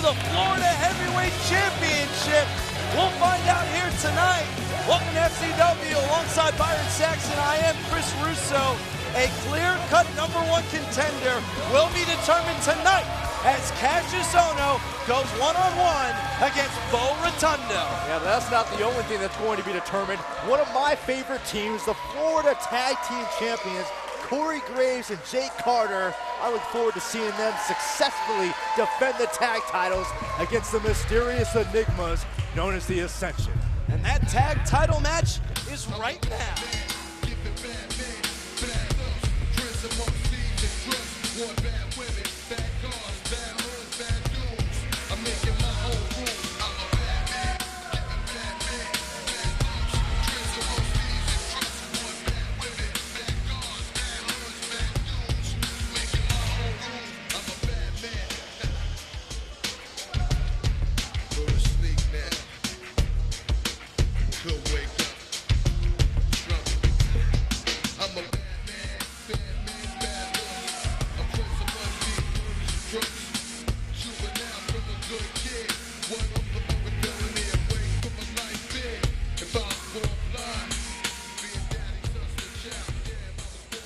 the Florida Heavyweight Championship? We'll find out here tonight. Welcome to FCW alongside Byron Saxon. I am Chris Russo. A clear-cut #1 contender will be determined tonight as Cassius Ohno goes one-on-one against Bo Rotundo. Yeah, but that's not the only thing that's going to be determined. One of my favorite teams, the Florida Tag Team Champions, Corey Graves and Jake Carter. I look forward to seeing them successfully defend the tag titles against the mysterious enigmas known as the Ascension. And that tag title match is right now.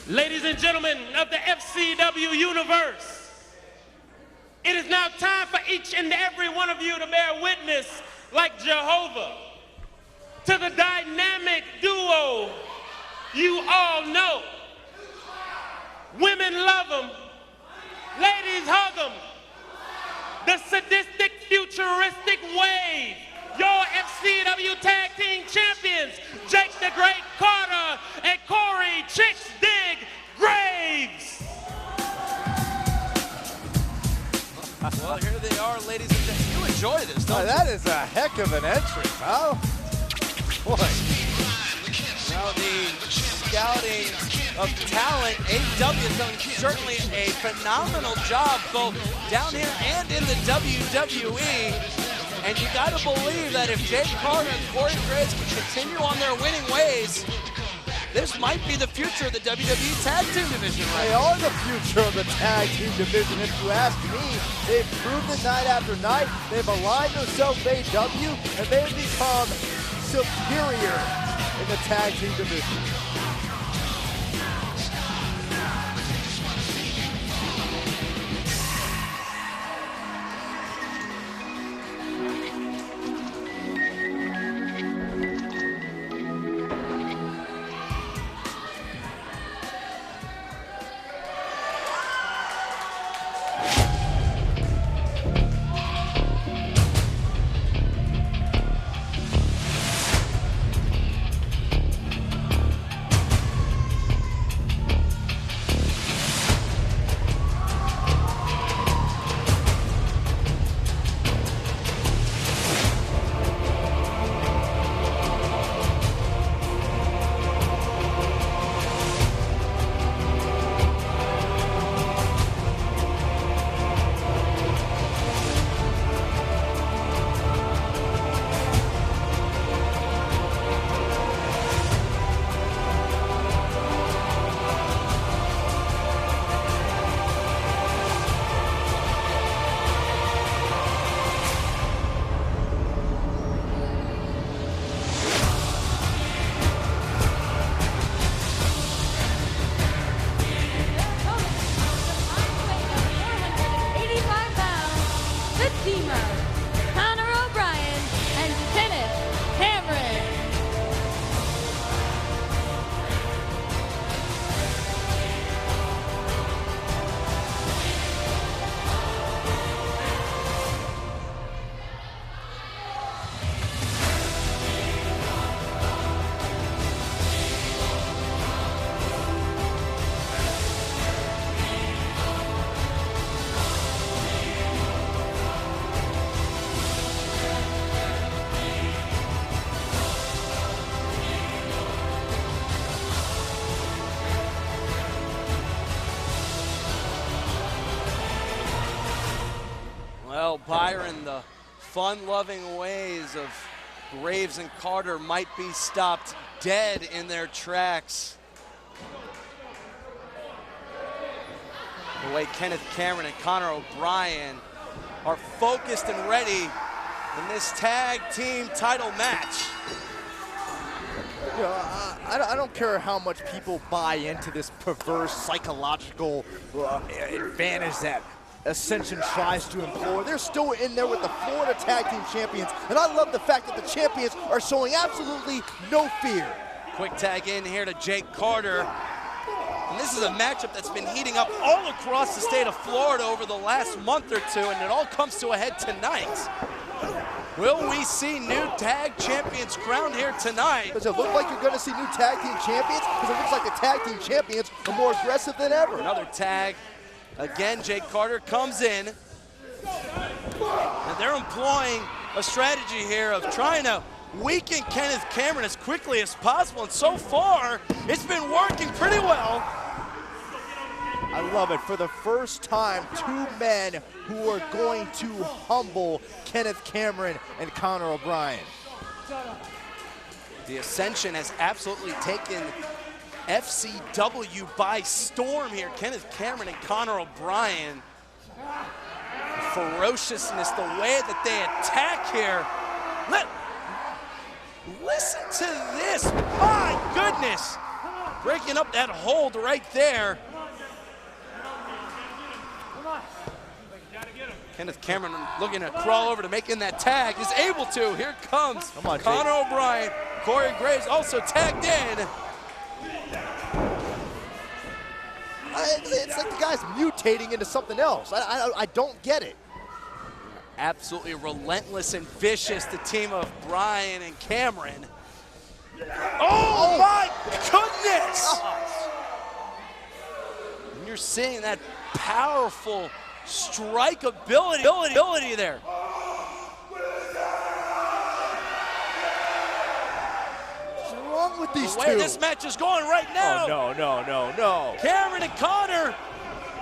Ladies and gentlemen of the FCW universe, it is now time for each and every one of you to bear witness, like Jehovah, to the dynamic duo you all know. Women love them, ladies hug them. The sadistic, futuristic wave, your FCW Tag Team Champions, Jake the Great Carter and Corey Chicks Dig Graves. Well, here they are, ladies and gentlemen. You enjoy this, don't you? That is a heck of an entrance, huh? Boy. Now the scouting of talent, AEW has done certainly a phenomenal job both down here and in the WWE. And you got to believe that if Jake Carter and Corey Graves can continue on their winning ways, this might be the future of the WWE Tag Team Division, right? They are the future of the Tag Team Division, if you ask me. They've proved it night after night. They've aligned themselves with AEW, and they've become superior in the Tag Team Division. Well, Byron, the fun-loving ways of Graves and Carter might be stopped dead in their tracks. The way Kenneth Cameron and Conor O'Brien are focused and ready in this tag team title match. You know, I don't care how much people buy into this perverse psychological advantage that Ascension tries to employ. They're still in there with the Florida Tag Team Champions, and I love the fact that the champions are showing absolutely no fear. Quick tag in here to Jake Carter. And this is a matchup that's been heating up all across the state of Florida over the last month or two, and it all comes to a head tonight. Will we see new tag champions crowned here tonight? Does it look like you're going to see new tag team champions? Because it looks like the tag team champions are more aggressive than ever. Another tag. Again, Jake Carter comes in. And they're employing a strategy here of trying to weaken Kenneth Cameron as quickly as possible. And so far, it's been working pretty well. I love it. For the first time, two men who are going to humble Kenneth Cameron and Conor O'Brien. The Ascension has absolutely taken FCW by storm here. Kenneth Cameron and Conor O'Brien. The ferociousness, the way that they attack here. Listen to this. My goodness. Breaking up that hold right there. Kenneth Cameron looking to crawl over to make in that tag, is able to. Here comes Conor O'Brien. Corey Graves also tagged in. It's like the guy's mutating into something else. I don't get it. Absolutely relentless and vicious, the team of Bryan and Cameron. Oh my goodness! And you're seeing that powerful strike ability there. What's wrong with these two? The way this match is going right now. Oh, no. Cameron and Conor.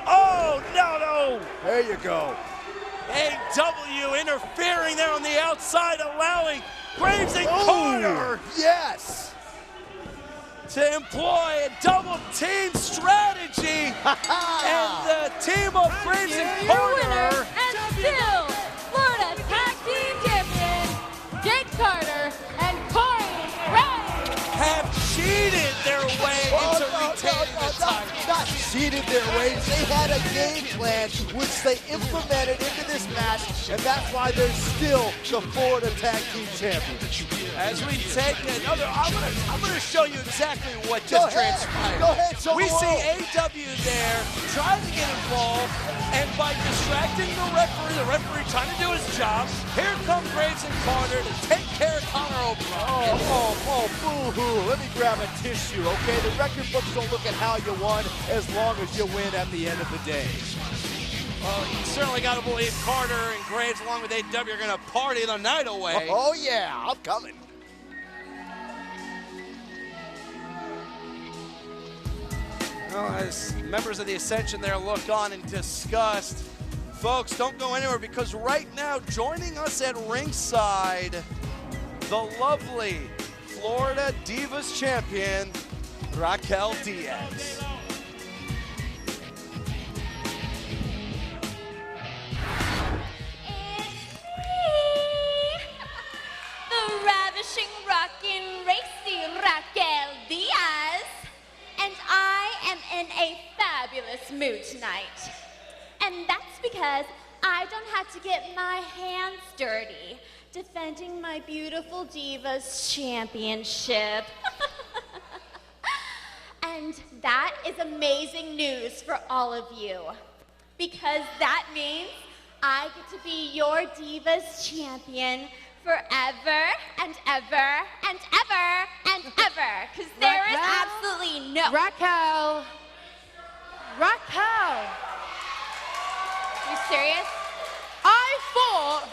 Oh, no. There you go. AW interfering there on the outside, allowing Graves and Carter. Yes. To employ a double team strategy. And the team of Graves and Carter. And still, Florida Tag Team Champion, Jake Carter and Corey Graves have cheated their way into retaining the title. Not cheated their way. They had a game plan which they implemented into this match, and that's why they're still the Florida Tag Team Champions. As we take another, I'm gonna show you exactly what just transpired. Go ahead, show we the world. see AW there trying to get involved, and by distracting the referee trying to do his job, here come Graves and Carter to take care of Conor O'Brien. Oh, boo-hoo. Let me grab a tissue, okay? The record books don't look at how you won as long as you win at the end of the day. Well, you certainly got to believe Carter and Graves, along with AW, are going to party the night away. Oh, yeah, I'm coming. Well, as members of the Ascension there look on in disgust, folks, don't go anywhere, because right now, joining us at ringside, the lovely Florida Divas champion, Raquel Diaz. the ravishing, rockin', racy Raquel Diaz, and I am in a fabulous mood tonight. And that's because I don't have to get my hands dirty defending my beautiful Divas championship. And that is amazing news for all of you, because that means I get to be your Divas champion forever and ever and ever and ever, because there is absolutely no... Raquel! You serious? I thought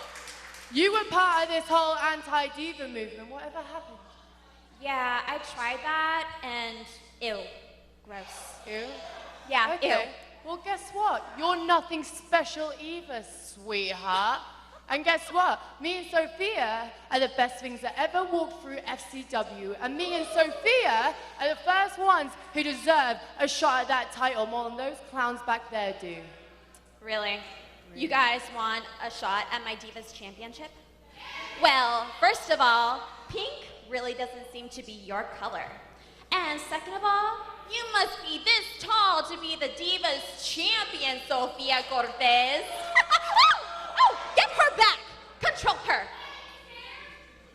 you were part of this whole anti-diva movement. Whatever happened? Yeah, I tried that, and ew. Gross. Ew? Yeah, Okay. ew. Well, guess what? You're nothing special either, sweetheart. And guess what? Me and Sophia are the best things that ever walked through FCW. And me and Sophia are the first ones who deserve a shot at that title more than those clowns back there do. Really? You guys want a shot at my Divas Championship? Well, first of all, pink really doesn't seem to be your color. And second of all, you must be this tall to be the Divas Champion, Sofia Cortez. Oh, get her back! Control her!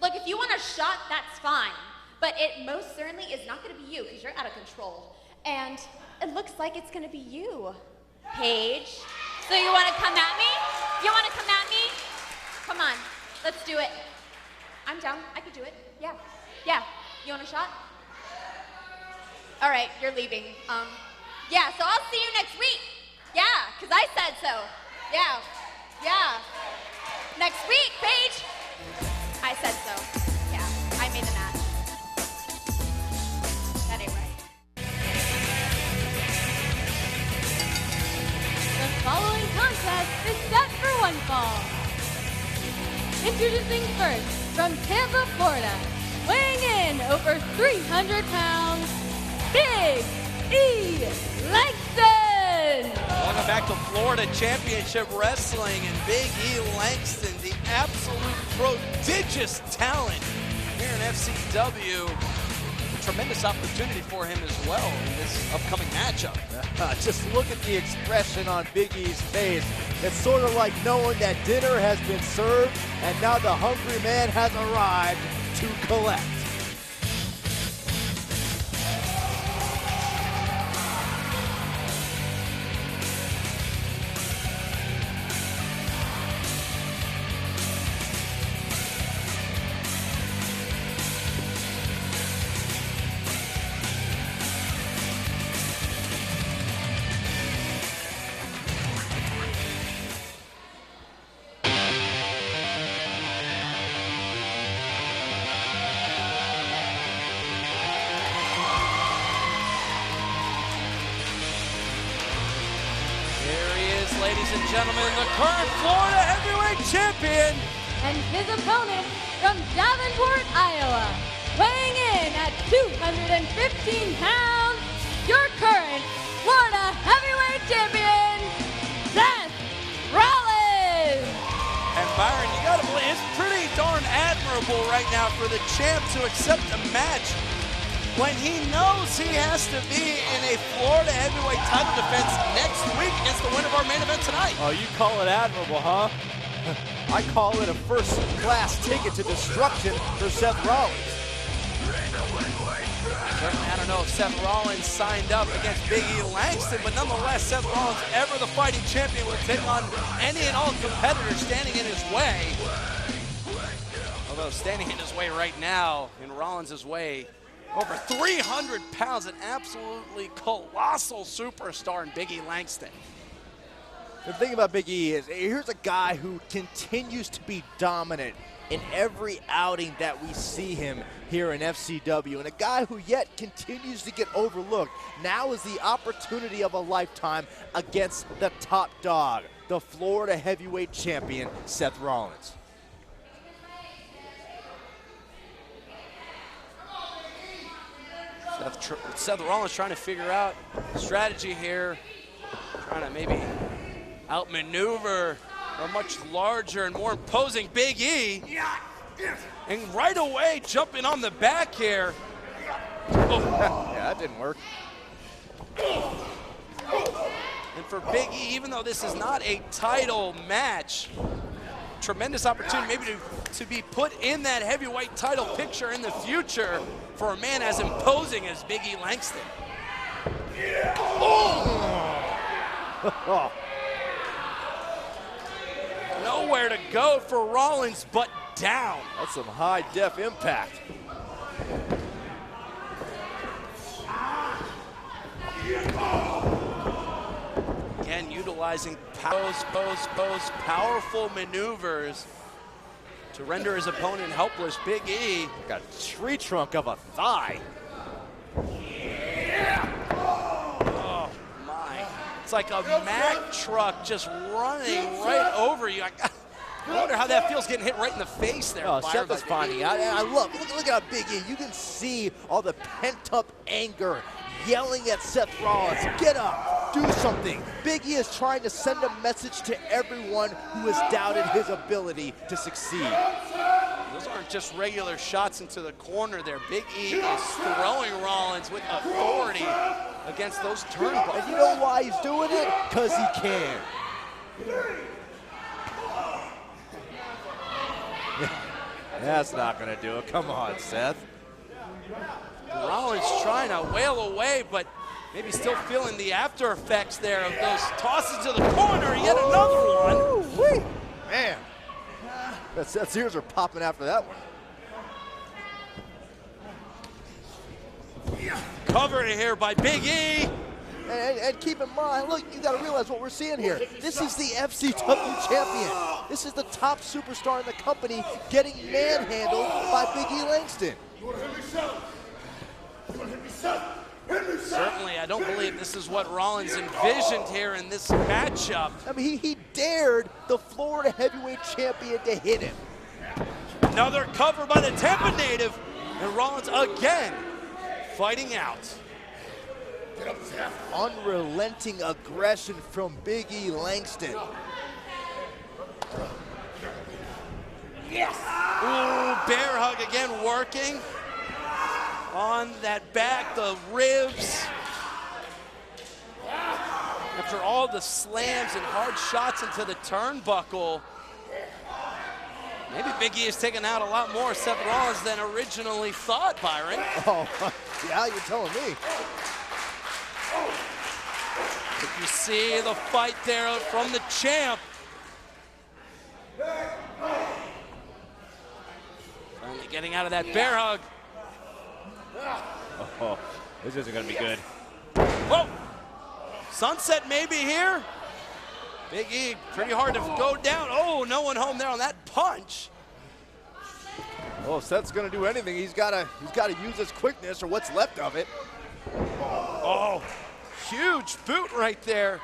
Look, if you want a shot, that's fine. But it most certainly is not gonna be you, because you're out of control. And it looks like it's gonna be you, Paige. So you wanna come at me? You wanna come at me? Come on, let's do it. I'm down, I could do it, yeah. Yeah, you want a shot? All right, you're leaving. Yeah, so I'll see you next week. Yeah, because I said so. Yeah. Next week, Paige. I said so. Yeah, I made the match. That ain't right. The following contest is set for one fall. Introducing first, from Tampa, Florida, weighing in over 300 pounds, Big E Langston! Welcome back to Florida Championship Wrestling, and Big E Langston, the absolute prodigious talent here in FCW. A tremendous opportunity for him as well in this upcoming matchup. Just look at the expression on Big E's face. It's sort of like knowing that dinner has been served and now the hungry man has arrived to collect. Ladies and gentlemen, the current Florida Heavyweight Champion. And his opponent from Davenport, Iowa, weighing in at 215 pounds, your current Florida Heavyweight Champion, Seth Rollins. And Byron, you gotta believe it's pretty darn admirable right now for the champ to accept a match when he knows he has to be in a Florida heavyweight title defense next week against the winner of our main event tonight. Oh, you call it admirable, huh? I call it a first-class ticket to destruction for Seth Rollins. Certainly, I don't know if Seth Rollins signed up against Big E Langston, but nonetheless, Seth Rollins, ever the fighting champion, will take on any and all competitors standing in his way. Although standing in his way right now, in Rollins' way, over 300 pounds, an absolutely colossal superstar in Big E Langston. The thing about Big E is, here's a guy who continues to be dominant in every outing that we see him here in FCW, and a guy who yet continues to get overlooked. Now is the opportunity of a lifetime against the top dog, the Florida Heavyweight Champion, Seth Rollins. Seth Rollins trying to figure out strategy here, trying to maybe outmaneuver a much larger and more imposing Big E. And right away, jumping on the back here. Oh. Yeah, that didn't work. And for Big E, even though this is not a title match, tremendous opportunity maybe to be put in that heavyweight title picture in the future for a man as imposing as Big E Langston. Oh. Nowhere to go for Rollins but down. That's some high-def impact. Again, utilizing powerful maneuvers to render his opponent helpless. Big E got a tree trunk of a thigh. Oh my. It's like a Mack truck just running right over you. I wonder how that feels getting hit right in the face there. Oh, Seth is finding out. I love, look at how Big E, you can see all the pent up anger yelling at Seth Rollins. Get up. do something. Big E is trying to send a message to everyone who has doubted his ability to succeed. Those aren't just regular shots into the corner there. Big E is throwing Rollins with authority against those turnbuckles. And you know why he's doing it? Because he can. That's not gonna do it. Come on, Seth. Rollins trying to wail away, but maybe still feeling the after effects there of those tosses to the corner. Yet another one. Woo-wee. Man, Seth's ears are popping after that one. Covered here by Big E. And keep in mind, look, you got to realize what we're seeing here. This is the FCW champion. This is the top superstar in the company getting manhandled by Big E Langston. Certainly, I don't believe this is what Rollins envisioned here in this matchup. I mean, he dared the Florida heavyweight champion to hit him. Another cover by the Tampa native, and Rollins again fighting out. Unrelenting aggression from Big E Langston. Yes! Ooh, bear hug again working on that back, the ribs. After all the slams and hard shots into the turnbuckle, maybe Big E has taken out a lot more Seth Rollins than originally thought, Byron. Oh, yeah, you're telling me. But you see the fight there from the champ. Finally getting out of that bear hug. Oh, this isn't gonna be good. Whoa! Sunset maybe here. Big E, pretty hard to go down. Oh, no one home there on that punch. Oh, Seth's gonna do anything. He's gotta use his quickness or what's left of it. Oh, huge boot right there.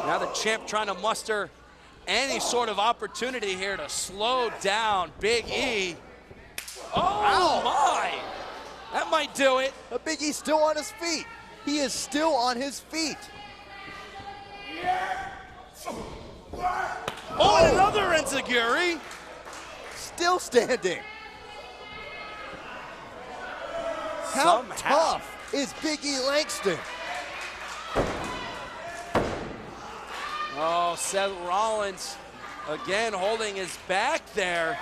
Now the champ trying to muster any sort of opportunity here to slow down Big E. Oh, my! That might do it. But Big E's still on his feet. He is still on his feet. Oh, and another enziguri. Still standing. How Somehow. tough is Big E Langston? Oh, Seth Rollins again holding his back there.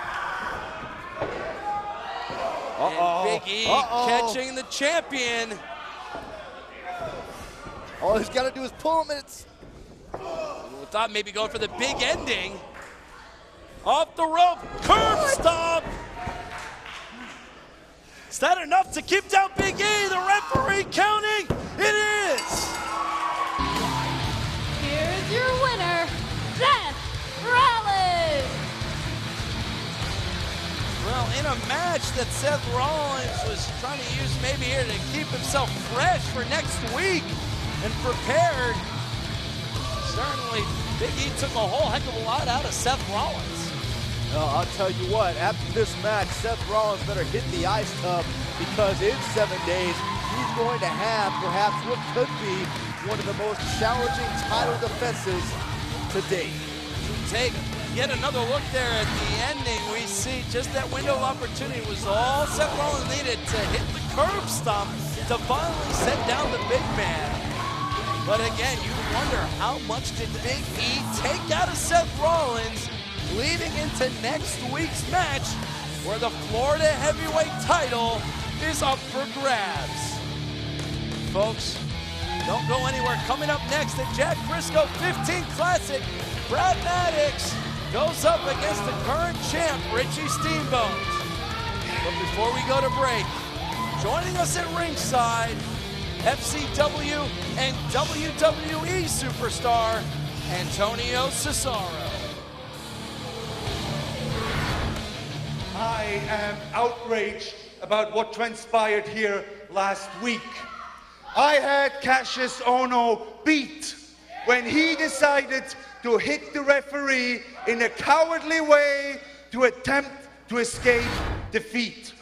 And Big E catching the champion. All he's got to do is pull him, and it's... We thought maybe going for the big ending. Off the rope, curb stomp. Is that enough to keep down Big E? The referee counting. It is. Here's your winner, Seth Rollins. Well, in a match that Seth Rollins was trying to use maybe here to keep himself fresh for next week and prepared, certainly Big E took a whole heck of a lot out of Seth Rollins. Well, I'll tell you what, after this match, Seth Rollins better hit the ice tub because in 7 days, he's going to have perhaps what could be one of the most challenging title defenses to date. Take yet another look there at the ending. We see just that window of opportunity was all Seth Rollins needed to hit the curb stomp to finally set down the big man. But again, you wonder how much did Big E take out of Seth Rollins leading into next week's match where the Florida heavyweight title is up for grabs. Folks, don't go anywhere. Coming up next at Jack Briscoe 15 Classic, Brad Maddox goes up against the current champ, Richie Steamboat. But before we go to break, joining us at ringside, FCW and WWE superstar, Antonio Cesaro. I am outraged about what transpired here last week. I had Cassius Ohno beat when he decided to hit the referee in a cowardly way to attempt to escape defeat.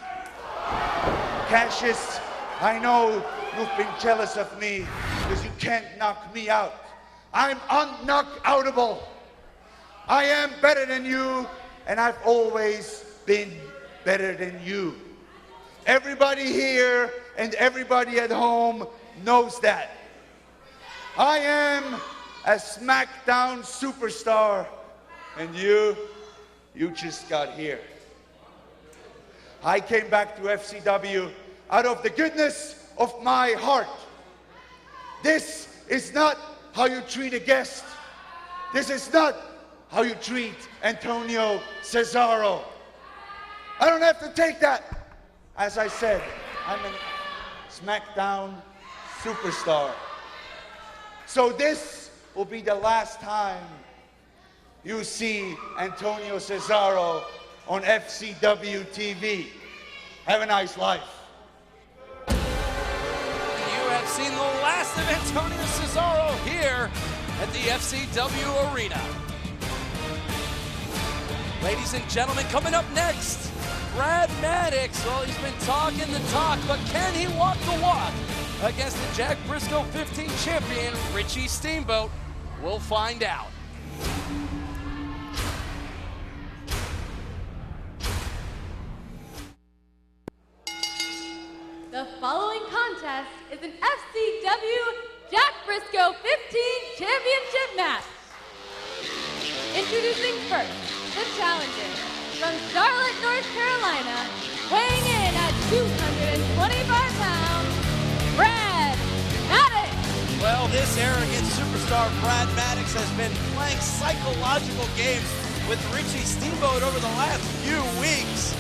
Cassius I know you've been jealous of me because you can't knock me out. I'm unknockoutable. I am better than you, and I've always been better than you. Everybody here and everybody at home knows that. I am a SmackDown superstar, and you just got here. I came back to FCW out of the goodness of my heart. This is not how you treat a guest. This is not how you treat Antonio Cesaro. I don't have to take that. As I said, I'm a SmackDown superstar. So this will be the last time you see Antonio Cesaro on FCW TV. Have a nice life. You have seen the last of Antonio Cesaro here at the FCW Arena. Ladies and gentlemen, coming up next, Brad Maddox. Well, he's been talking the talk, but can he walk the walk against the Jack Briscoe 15 champion, Richie Steamboat? We'll find out. The following contest is an FCW Jack Briscoe 15 Championship match. Introducing first, the challenger from Charlotte, North Carolina, weighing in at 225 pounds, Brad Maddox. Well, this arrogant superstar Brad Maddox has been playing psychological games with Richie Steamboat over the last few weeks.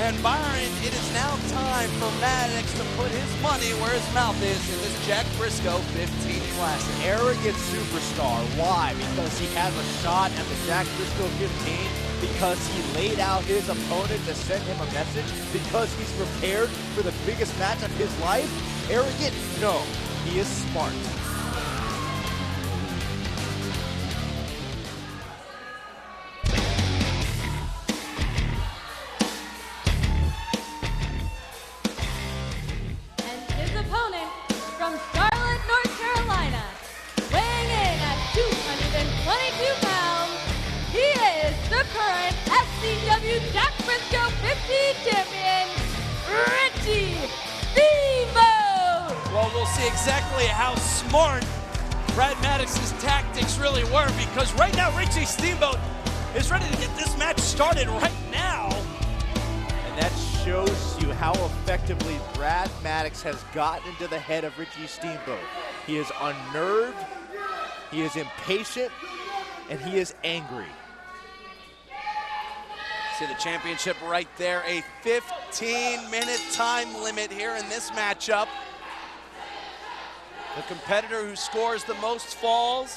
And Byron, it is now time for Maddox to put his money where his mouth is in this Jack Briscoe 15 Classic. Arrogant superstar. Why? Because he has a shot at the Jack Briscoe 15? Because he laid out his opponent to send him a message? Because he's prepared for the biggest match of his life? Arrogant? No. He is smart. From Charlotte, North Carolina, weighing in at 222 pounds, he is the current FCW Jack Briscoe 15 champion, Richie Steamboat. Well, we'll see exactly how smart Brad Maddox's tactics really were, because right now Richie Steamboat is ready to get this match started right now. And that shows you how effectively Brad Maddox has gotten into the head of Richie Steamboat. He is unnerved, he is impatient, and he is angry. See the championship right there, a 15-minute time limit here in this matchup. The competitor who scores the most falls,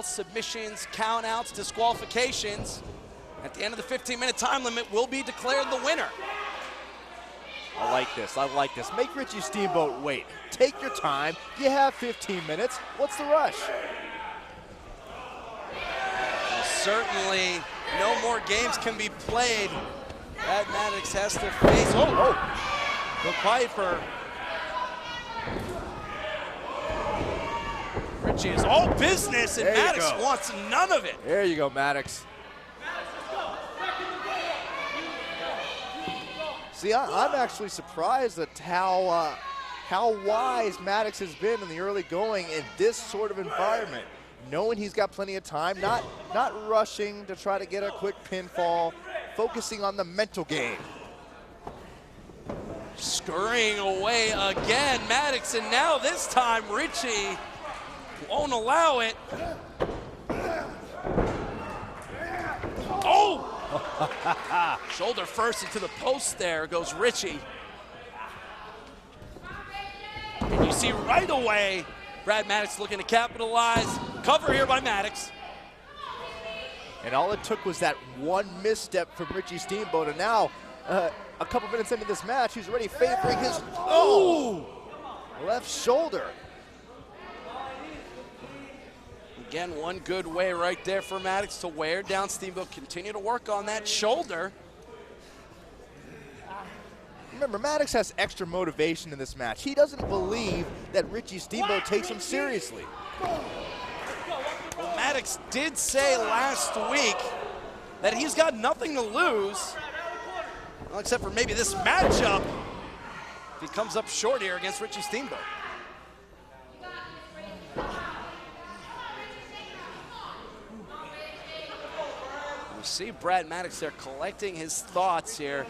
submissions, countouts, disqualifications, at the end of the 15-minute time limit will be declared the winner. I like this, I like this. Make Richie Steamboat wait. Take your time, you have 15 minutes. What's the rush? Well, certainly no more games can be played. Brad Maddox has to face, the Piper. Richie is all business, and Maddox wants none of it. There you go, Maddox. See, I'm actually surprised at how wise Maddox has been in the early going in this sort of environment. Knowing he's got plenty of time, not rushing to try to get a quick pinfall, focusing on the mental game. Scurrying away again, Maddox, and now this time Richie won't allow it. Oh! Shoulder first into the post, there goes Richie. And you see right away, Brad Maddox looking to capitalize. Cover here by Maddox. And all it took was that one misstep from Richie Steamboat, and now a couple minutes into this match, he's already favoring his left shoulder. Again, one good way right there for Maddox to wear down Steamboat. Continue to work on that shoulder. Remember, Maddox has extra motivation in this match. He doesn't believe that Richie Steamboat takes him seriously. Well, Maddox did say last week that he's got nothing to lose, well, except for maybe this matchup if he comes up short here against Richie Steamboat. You see Brad Maddox there collecting his thoughts here,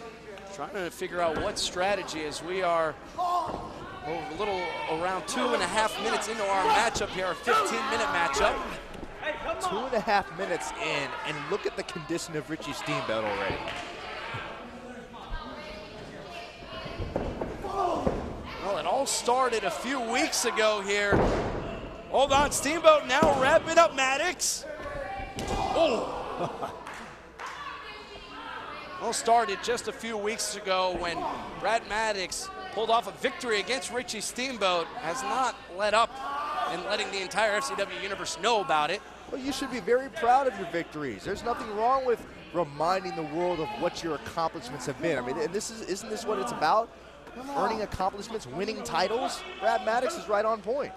trying to figure out what strategy, as we are a little around 2.5 minutes into our matchup here, our 15-minute matchup. 2.5 minutes in, and look at the condition of Richie Steamboat already. Well, it all started a few weeks ago here. Hold on, Steamboat now wrapping up Maddox. Oh! All started just a few weeks ago when Brad Maddox pulled off a victory against Richie Steamboat, has not let up in letting the entire FCW universe know about it. Well, you should be very proud of your victories. There's nothing wrong with reminding the world of what your accomplishments have been. I mean, and isn't this what it's about? Earning accomplishments, winning titles? Brad Maddox is right on point.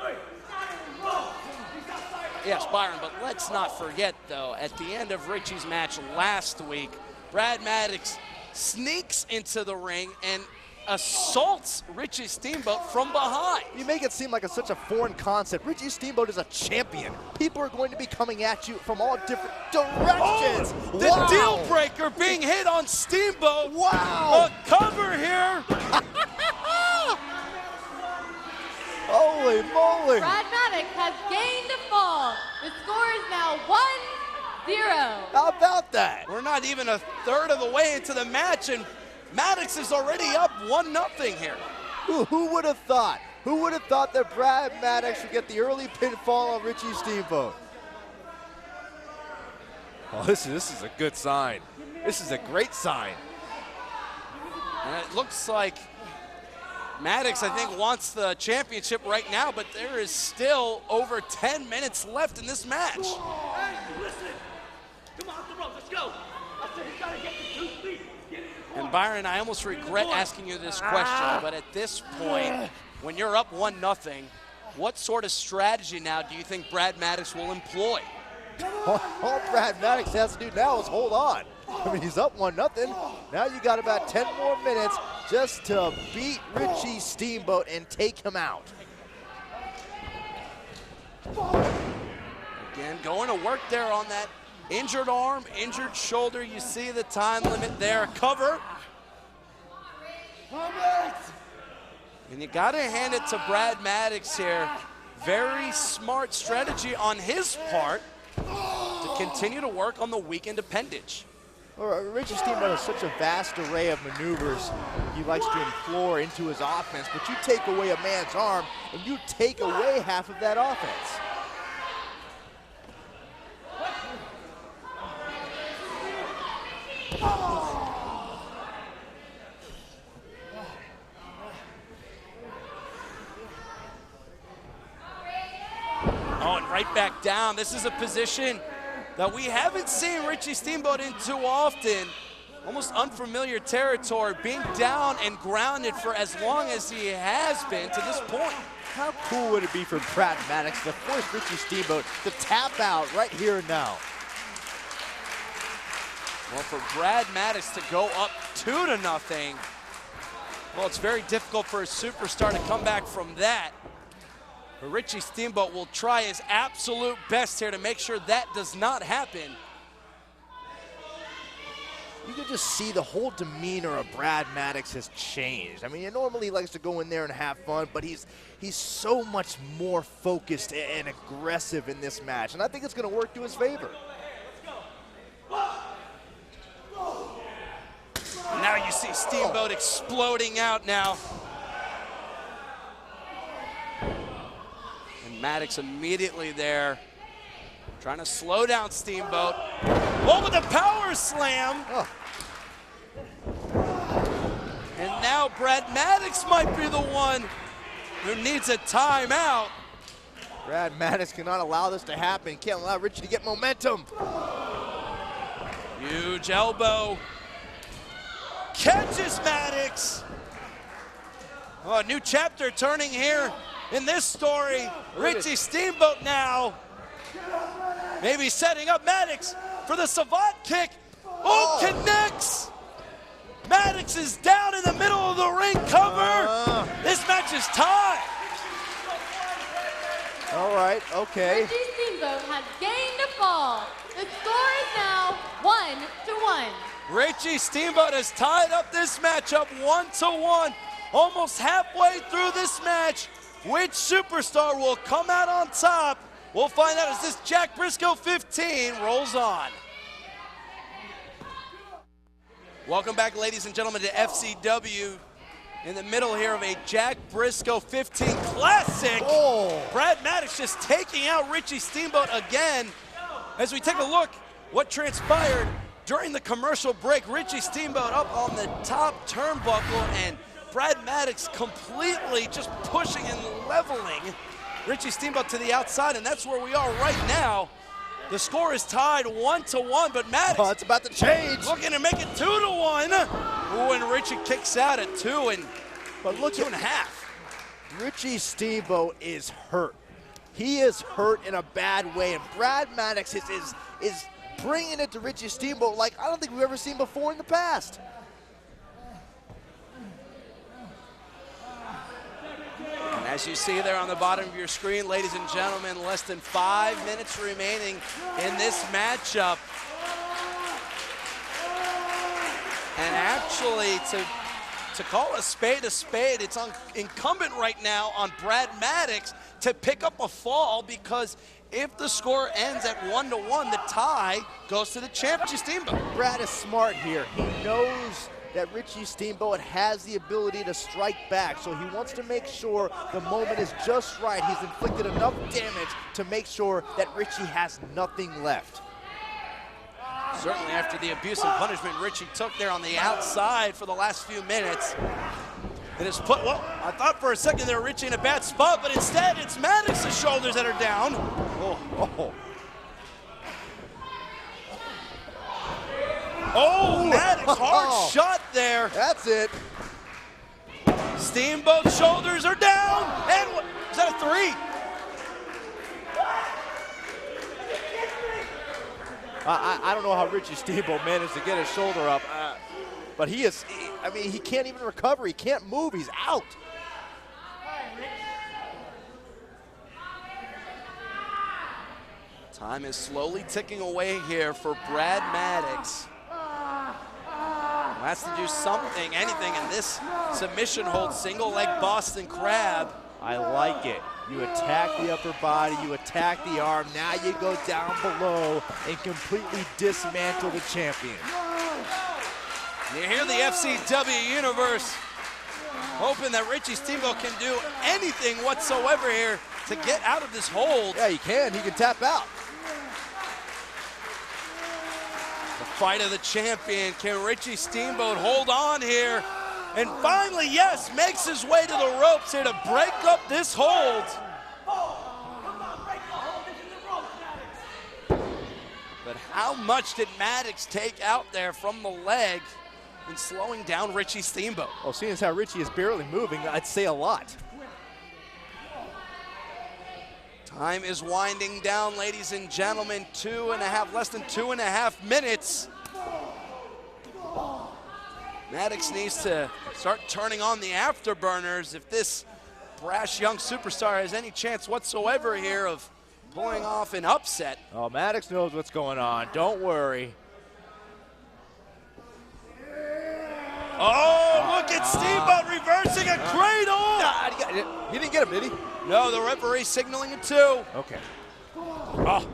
Yes, Byron, but let's not forget, though, at the end of Richie's match last week, Brad Maddox sneaks into the ring and assaults Richie Steamboat from behind. You make it seem like it's such a foreign concept. Richie Steamboat is a champion. People are going to be coming at you from all different directions. Oh, the deal breaker being hit on Steamboat. Wow. A cover here. Holy moly. Brad Maddox has gained a fall. The score is now 1-0. How about that? We're not even a third of the way into the match, and Maddox is already up 1-0 here. Who would have thought? Who would have thought that Brad Maddox would get the early pinfall on Richie Steamboat? Oh, this is a good sign. This is a great sign. And it looks like Maddox, I think, wants the championship right now, but there is still over 10 minutes left in this match. Hey, listen. Come off the rope, let's go. I said you gotta get the 2 feet. And Byron, I almost regret asking you this question, but at this point, when you're up 1-0, what sort of strategy now do you think Brad Maddox will employ? All Brad Maddox has to do now is hold on. I mean, he's up 1-0. Now you got about 10 more minutes just to beat Richie Steamboat and take him out. Again, going to work there on that injured arm, injured shoulder. You see the time limit there. Cover. And you got to hand it to Brad Maddox here. Very smart strategy on his part to continue to work on the weakened appendage. Richie Steamboat has such a vast array of maneuvers he likes to implore into his offense, but you take away a man's arm and you take away half of that offense. Oh, and right back down. This is a position that we haven't seen Richie Steamboat in too often. Almost unfamiliar territory, being down and grounded for as long as he has been to this point. How cool would it be for Brad Maddox to force Richie Steamboat to tap out right here and now? Well, for Brad Maddox to go up 2-0, well, it's very difficult for a superstar to come back from that. But Richie Steamboat will try his absolute best here to make sure that does not happen. You can just see the whole demeanor of Brad Maddox has changed. I mean, he normally likes to go in there and have fun, but he's so much more focused and aggressive in this match, and I think it's going to work to his favor. Now you see Steamboat exploding out now. And Maddox immediately there, trying to slow down Steamboat. Oh, with a power slam. Oh. And now Brad Maddox might be the one who needs a timeout. Brad Maddox cannot allow this to happen. Can't allow Richie to get momentum. Huge elbow. Catches Maddox. Oh, a new chapter turning here in this story. Richie Steamboat now maybe setting up Maddox for the savant kick. Oh, connects! Maddox is down in the middle of the ring cover. This match is tied. All right, okay. Richie Steamboat has gained a fall. The score is now 1-1. Richie Steamboat has tied up this matchup 1-1. Almost halfway through this match, which superstar will come out on top? We'll find out as this Jack Briscoe 15 rolls on. Welcome back, ladies and gentlemen, to FCW. In the middle here of a Jack Briscoe 15 classic. Oh. Brad Maddox just taking out Richie Steamboat again. As we take a look what transpired during the commercial break, Richie Steamboat up on the top turnbuckle and Brad Maddox completely just pushing and leveling Richie Steamboat to the outside, and that's where we are right now. The score is tied 1-1, but Maddox it's about to change. looking to make it 2-1. Ooh, and Richie kicks out at 2 and But look 2.5. Richie Steamboat is hurt. He is hurt in a bad way, and Brad Maddox is bringing it to Richie Steamboat like I don't think we've ever seen before in the past. And as you see there on the bottom of your screen, ladies and gentlemen, less than 5 minutes remaining in this matchup. And actually, to call a spade, it's incumbent right now on Brad Maddox to pick up a fall, because if the score ends at 1-1, the tie goes to the champion, Steamboat. Brad is smart here. He knows that Richie Steamboat has the ability to strike back, so he wants to make sure the moment is just right. He's inflicted enough damage to make sure that Richie has nothing left. Certainly after the abuse and punishment Richie took there on the outside for the last few minutes. It is put, well, I thought for a second there Richie in a bad spot, but instead it's Maddox's shoulders that are down. Oh, Maddox, hard shot there. That's it. Steamboat's shoulders are down. And what, is that a 3? I don't know how Richie Steamboat managed to get his shoulder up, but he can't even recover. He can't move. He's out. Time is slowly ticking away here for Brad Maddox. Has to do something, anything in this submission hold, single leg Boston Crab. I like it. You attack the upper body, you attack the arm, now you go down below and completely dismantle the champion. You hear the FCW Universe hoping that Richie Steamboat can do anything whatsoever here to get out of this hold. Yeah, he can tap out. The fight of the champion. Can Richie Steamboat hold on here? And finally, yes, makes his way to the ropes here to break up this hold. But how much did Maddox take out there from the leg in slowing down Richie Steamboat? Well, seeing as how Richie is barely moving, I'd say a lot. Time is winding down, ladies and gentlemen. Less than 2.5 minutes. Maddox needs to start turning on the afterburners if this brash young superstar has any chance whatsoever here of pulling off an upset. Oh, Maddox knows what's going on. Don't worry. Oh, look at Steamboat reversing a cradle! He didn't get him, did he? No, the referee signaling a 2. Okay. Oh.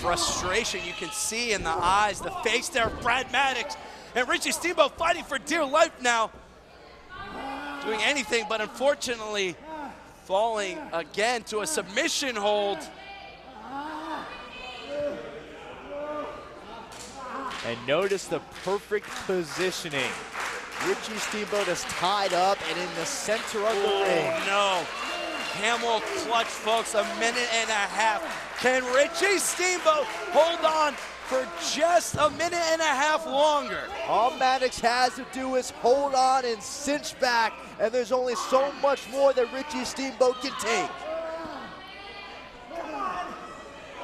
Frustration you can see in the eyes, the face there of Brad Maddox. And Richie Steamboat fighting for dear life now. Doing anything but unfortunately falling again to a submission hold. And notice the perfect positioning. Richie Steamboat is tied up and in the center of the ring. Oh no. Camel clutch, folks, 1.5 minutes. Can Richie Steamboat hold on for just a minute and a half longer. All Maddox has to do is hold on and cinch back, and there's only so much more that Richie Steamboat can take.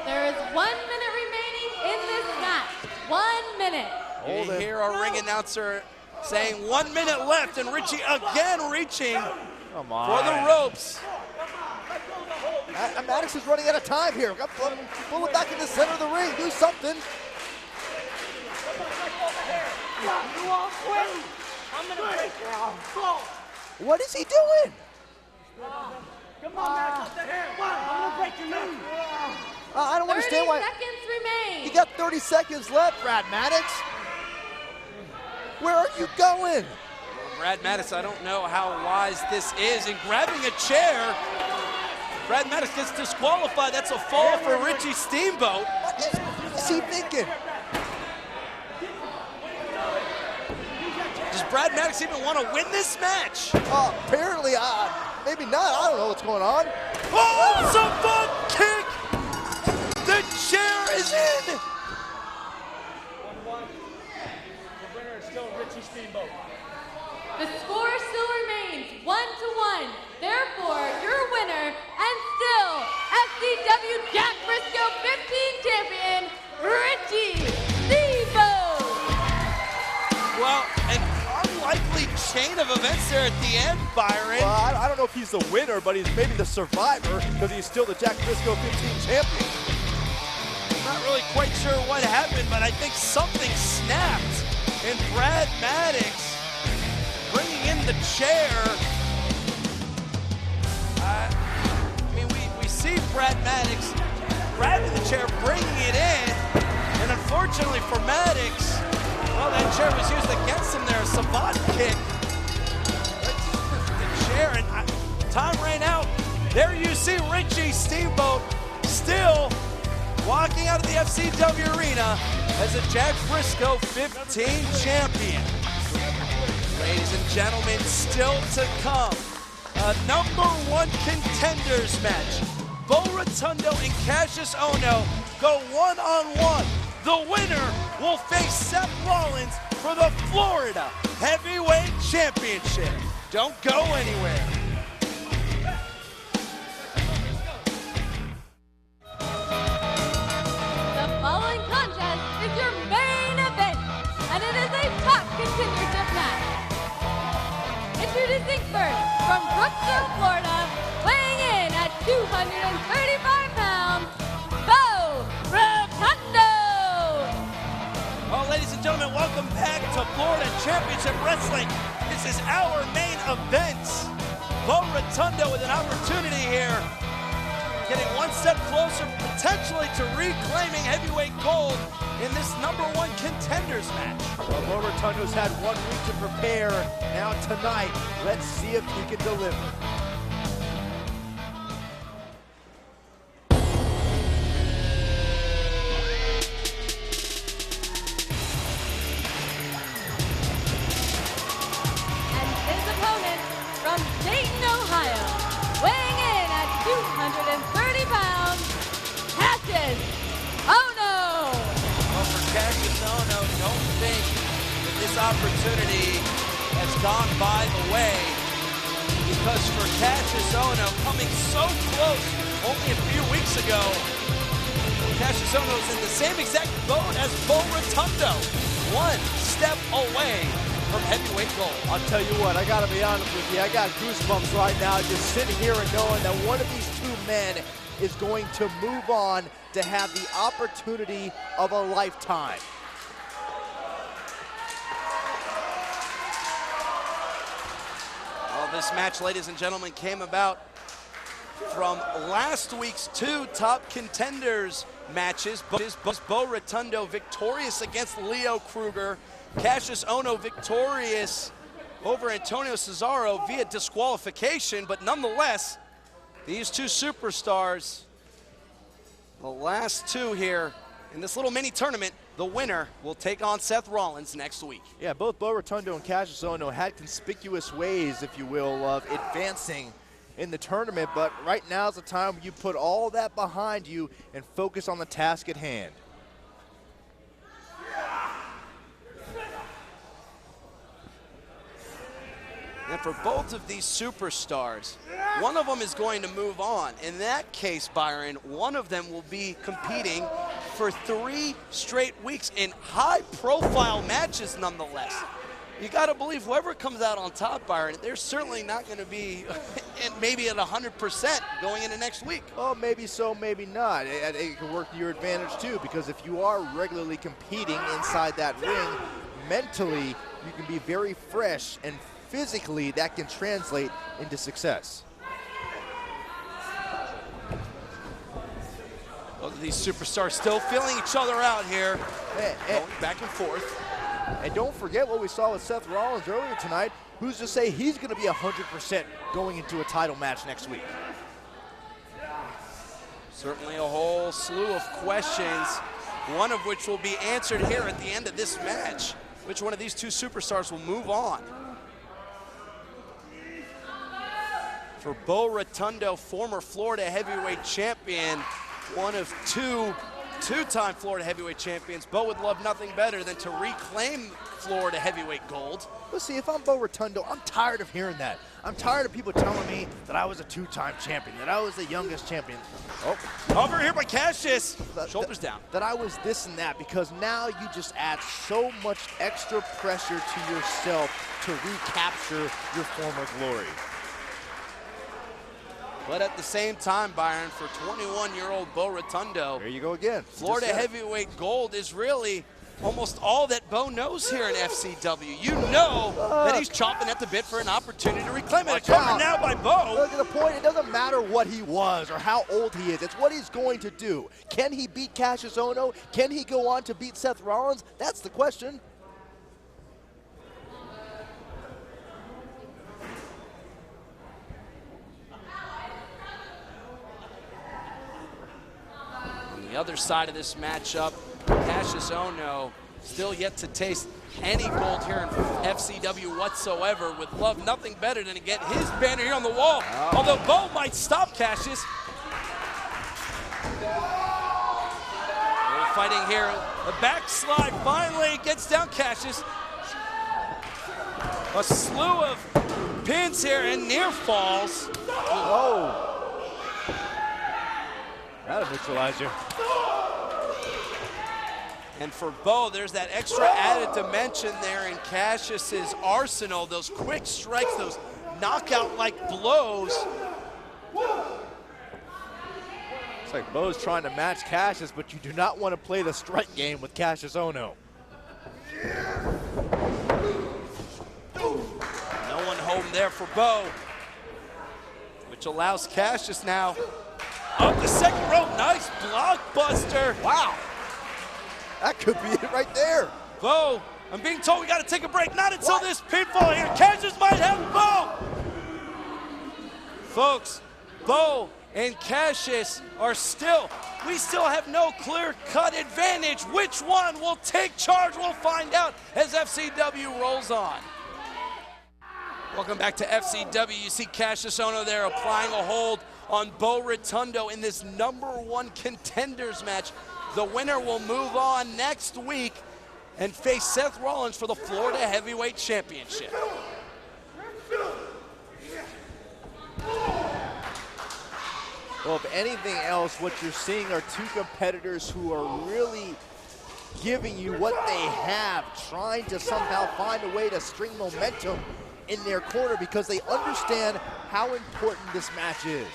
There is 1 minute remaining in this match. 1 minute. You hear our ring announcer saying 1 minute left, and Richie again reaching for the ropes. Maddox is running out of time here. Pull it back in the center of the ring. Do something. You all quit. I'm gonna break your arm. Go. What is he doing? Come on, Max, up the hair. I'm gonna break your neck. I don't understand why. 30 seconds remain. You got 30 seconds left, Brad Maddox. Where are you going? Brad Maddox, I don't know how wise this is in grabbing a chair. Brad Maddox gets disqualified. That's a fall for Richie Steamboat. What is he thinking? Does Brad Maddox even want to win this match? Apparently, maybe not. I don't know what's going on. Oh, it's a butt kick! The chair is in! 1-1. The winner is still Richie Steamboat. The score still remains 1-1. Therefore, your winner and still FCW Jack Briscoe 15 champion, Richie Steamboat. Well, an unlikely chain of events there at the end, Byron. Well, I don't know if he's the winner, but he's maybe the survivor because he's still the Jack Briscoe 15 champion. Not really quite sure what happened, but I think something snapped. And Brad Maddox bringing in the chair. I mean, we see Brad Maddox grabbing the chair, bringing it in, and unfortunately for Maddox, well, that chair was used against him there, a savant kick. The chair, and time ran out. There you see Richie Steamboat still walking out of the FCW arena as a Jack Briscoe 15 champion. Ladies and gentlemen, still to come, a #1 contenders match. Bo Rotundo and Cassius Ohno go one-on-one. The winner will face Seth Rollins for the Florida Heavyweight Championship. Don't go anywhere. The following contest is your main event, and it is a top contendership match. Introducing first, from Brooksville, Florida, weighing in at 235 pounds, Bo Rotundo. Well, ladies and gentlemen, welcome back to Florida Championship Wrestling. This is our main event. Bo Rotundo with an opportunity here, getting one step closer potentially to reclaiming heavyweight gold in this #1 contenders match. Well, Bo Rotundo's had 1 week to prepare. Now tonight, let's see if he can deliver. And his opponent from Dayton, Ohio, weighing in at 230 pounds, Cassius Ohno. Well, for Cassius Ohno, don't think that this opportunity has gone by the way, because for Cassius Ohno, coming so close only a few weeks ago, Cassius Ohno is in the same exact boat as Bo Rotundo, 1 step away from heavyweight gold. I'll tell you what, I gotta be honest with you, I got goosebumps right now just sitting here and knowing that one of these 2 men is going to move on to have the opportunity of a lifetime. Well, this match, ladies and gentlemen, came about from last week's 2 top contenders matches. Bo Rotundo victorious against Leo Kruger. Cassius Ohno victorious over Antonio Cesaro via disqualification, but nonetheless, these 2 superstars, the last 2 here in this little mini tournament, the winner will take on Seth Rollins next week. Yeah, both Bo Rotundo and Cassius Ohno had conspicuous ways, if you will, of advancing in the tournament, but right now is the time you put all that behind you and focus on the task at hand. And for both of these superstars, one of them is going to move on. In that case, Byron, one of them will be competing for 3 straight weeks in high-profile matches nonetheless. You got to believe whoever comes out on top, Byron, they're certainly not going to be maybe at 100% going into next week. Oh, maybe so, maybe not. It can work to your advantage too, because if you are regularly competing inside that ring, mentally you can be very fresh, and physically that can translate into success. Both of these superstars still feeling each other out here, going back and forth. And don't forget what we saw with Seth Rollins earlier tonight. Who's to say he's going to be 100% going into a title match next week? Certainly a whole slew of questions, one of which will be answered here at the end of this match. Which one of these 2 superstars will move on? For Bo Rotundo, former Florida heavyweight champion, one of 2 two-time Florida heavyweight champions, Bo would love nothing better than to reclaim Florida heavyweight gold. Well, see, if I'm Bo Rotundo, I'm tired of hearing that. I'm tired of people telling me that I was a 2-time champion, that I was the youngest champion. Oh, cover here by Cassius. Shoulders down. That I was this and that, because now you just add so much extra pressure to yourself to recapture your former glory. But at the same time, Byron, for 21-year-old Bo Rotundo, there you go again. Florida heavyweight gold is really almost all that Bo knows here in FCW. You know that he's chomping at the bit for an opportunity to reclaim it. Covered now by Bo. Look at the point. It doesn't matter what he was or how old he is. It's what he's going to do. Can he beat Cassius Ohno? Can he go on to beat Seth Rollins? That's the question. The other side of this matchup, Cassius Ohno still yet to taste any gold here in FCW whatsoever, would love nothing better than to get his banner here on the wall. Although Bo might stop Cassius. They're fighting here. The backslide finally gets down Cassius. A slew of pins here and near falls. Oh. That'll neutralize you. And for Bo, there's that extra added dimension there in Cassius's arsenal. Those quick strikes, those knockout-like blows. It's like Bo's trying to match Cassius, but you do not want to play the strike game with Cassius Ohno. No one home there for Bo, which allows Cassius now up the second rope. Nice blockbuster. Wow. That could be it right there. Bo, I'm being told we got to take a break. Not until this pinfall here. Cassius might have Bo. Folks, Bo and Cassius are we still have no clear-cut advantage. Which one will take charge? We'll find out as FCW rolls on. Welcome back to FCW. You see Cassius Ohno there applying a hold on Bo Rotundo in this #1 contenders match. The winner will move on next week and face Seth Rollins for the Florida Heavyweight Championship. Well, if anything else, what you're seeing are 2 competitors who are really giving you what they have, trying to somehow find a way to string momentum in their corner because they understand how important this match is.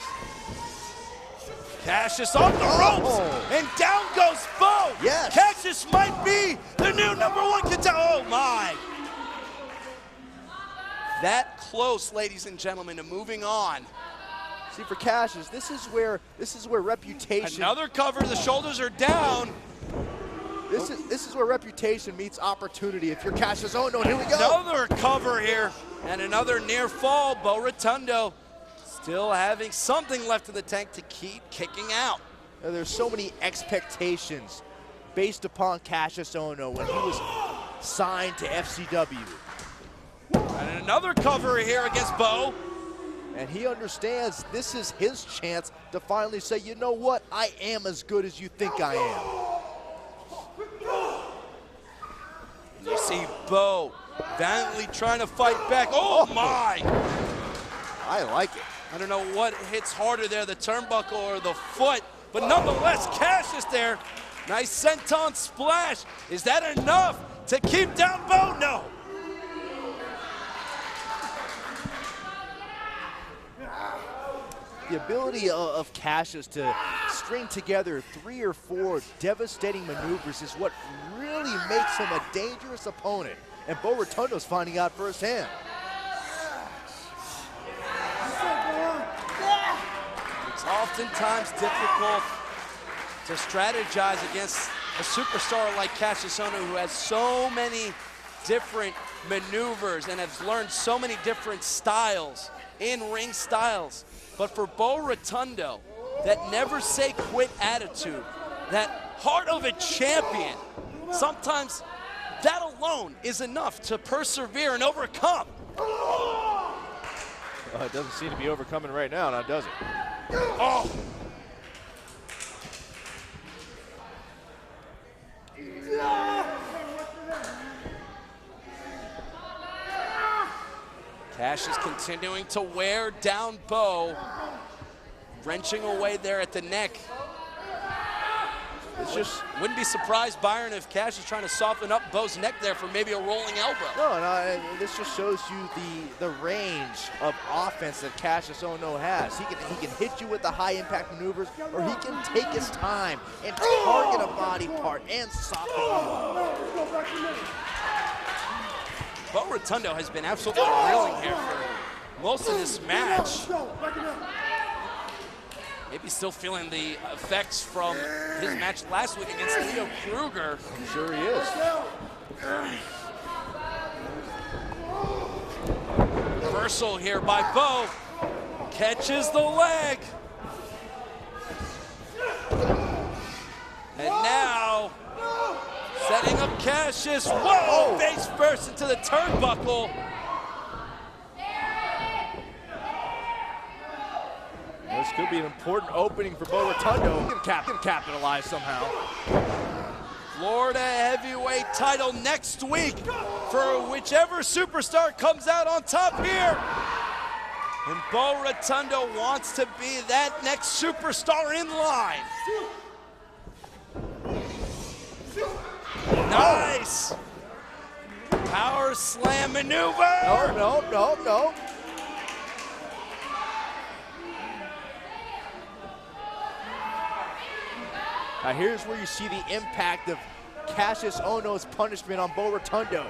Cassius off the ropes, and down goes Bo. Yes. Cassius might be the new #1 contender. Oh my. That close, ladies and gentlemen, to moving on. See, for Cassius, this is where reputation. Another cover, the shoulders are down. This is where reputation meets opportunity. If you're Cassius Ohno, here we go. Another cover here, and another near fall. Bo Rotundo still having something left in the tank to keep kicking out. There's so many expectations based upon Cassius Ohno when he was signed to FCW. And another cover here against Bo. And he understands this is his chance to finally say, you know what, I am as good as you think I am. You see Bo Valiantly trying to fight back. Oh my! I like it. I don't know what hits harder there, the turnbuckle or the foot, but nonetheless, Cassius there. Nice senton splash. Is that enough to keep down Bo? No. The ability of Cassius to string together 3 or 4 devastating maneuvers is what really makes him a dangerous opponent. And Bo Rotundo's finding out firsthand. It's oftentimes difficult to strategize against a superstar like Cassius Ohno, who has so many different maneuvers and has learned so many different styles, in-ring styles. But for Bo Rotundo, that never say quit attitude, that heart of a champion, sometimes that alone is enough to persevere and overcome. It doesn't seem to be overcoming right now, does it? Oh. Cassius continuing to wear down Bo, wrenching away there at the neck. It's just, wouldn't be surprised, Byron, if Cassius is trying to soften up Bo's neck there for maybe a rolling elbow. No, this just shows you the range of offense that Cassius Ohno has. He can hit you with the high impact maneuvers, or he can take his time and target a body part and soften you up. Bo Rotundo has been absolutely reeling here for most of this match. Maybe still feeling the effects from his match last week against Leo Kruger. Sure he is. Reversal here by Bo. Catches the leg. And now, setting up Cassius. Whoa! Face first into the turnbuckle. This could be an important opening for Bo Rotundo. He can capitalize somehow. Florida heavyweight title next week for whichever superstar comes out on top here. And Bo Rotundo wants to be that next superstar in line. Nice. Power slam maneuver. No. Now here's where you see the impact of Cassius Ohno's punishment on Bo Rotundo.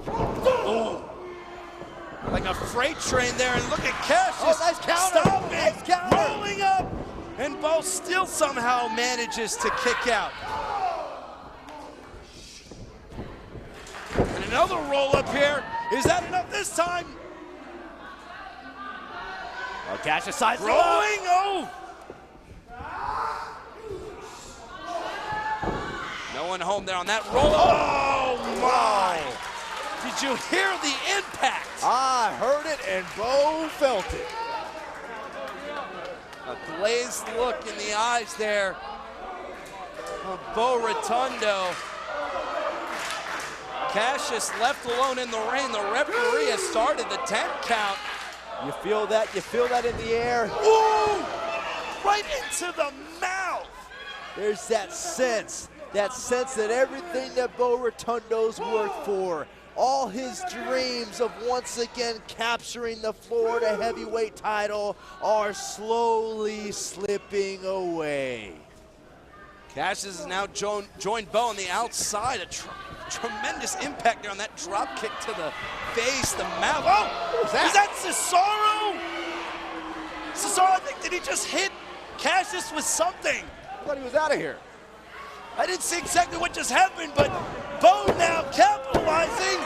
Ooh. Like a freight train there, and look at Cassius. Oh, nice counter. Stopping, nice counter. Rolling up, and Bo still somehow manages to kick out. And another roll up here. Is that enough this time? Oh, Cassius sides rolling. Oh. No one home there on that roll. Oh my! Did you hear the impact? I heard it and Bo felt it. A glazed look in the eyes there of Bo Rotundo. Cassius left alone in the ring. The referee has started the 10 count. You feel that? You feel that in the air? Ooh! Right into the mouth. There's that sense that everything that Bo Rotundo's worked for, all his dreams of once again capturing the Florida heavyweight title, are slowly slipping away. Cassius has now joined Bo on the outside. A tremendous impact there on that drop kick to the face, the mouth. Oh, is that Cesaro? Cesaro, I think, did he just hit Cassius with something? I thought he was out of here. I didn't see exactly what just happened, but Bo now capitalizing,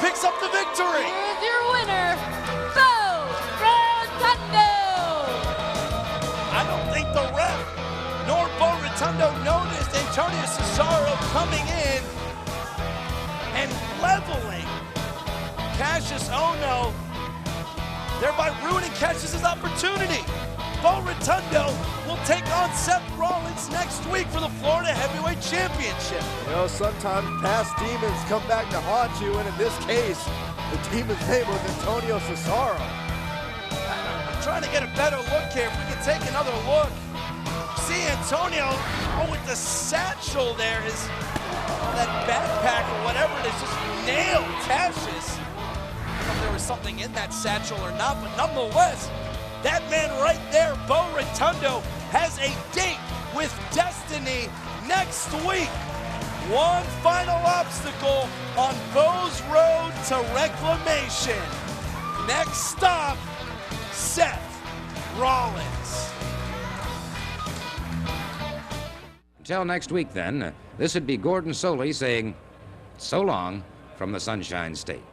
picks up the victory. Here's your winner, Bo Rotundo. I don't think the ref nor Bo Rotundo noticed Antonio Cesaro coming in and leveling Cassius Ohno, thereby ruining Cassius's opportunity. Bo Rotundo will take on Seth Rollins next week for the Florida Heavyweight Championship. You know, sometimes past demons come back to haunt you, and in this case, the demon's name was Antonio Cesaro. I'm trying to get a better look here. If we can take another look. See Antonio, with the satchel there, that backpack or whatever it is, just nailed Cassius. I don't know if there was something in that satchel or not, but nonetheless, that man right there, Bo Rotundo, has a date with Destiny next week. One final obstacle on Bo's road to reclamation. Next stop, Seth Rollins. Until next week, then, this would be Gordon Soley saying so long from the Sunshine State.